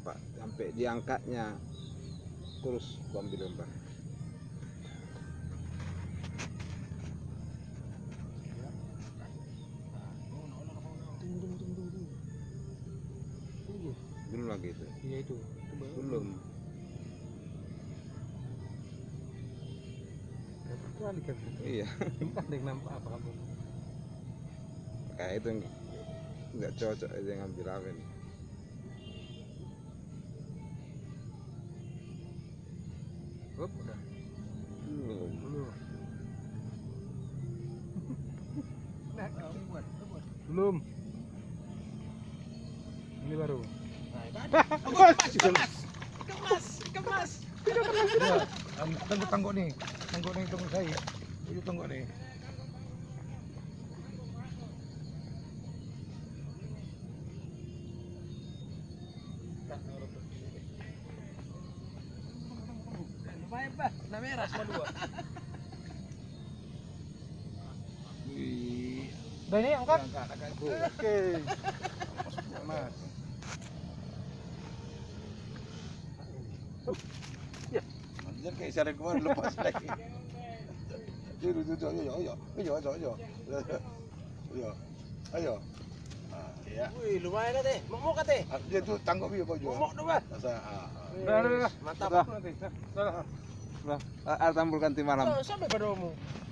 Pak, sampai diangkatnya terus gua ambil lomba. Belum lagi itu. Iya itu. Belum. Kali kan. Iya. Entah deh nampak apa kamu. Kayak itu nggak cocok aja ngambil awen. Hop, udah. Belum. Belum. Nah, kamu buat. Belum. Ini baru. Kemas. Ya, tunggu nih. Tunggu saya. Itu tunggu nih. Lumayan Pak, nah merah semua dua. Wih. Udah ini angkat. Oke. Mas. Jangan kayak isyarat kemarin lepas lagi. Ayo. Ya. Wih, lumayan teh. Mau teh. Dia tuh tangkap dia kau jual. Mau Pak. Udah. Mantap. Udah. Tampulkan tim malam. Sampai pada umum.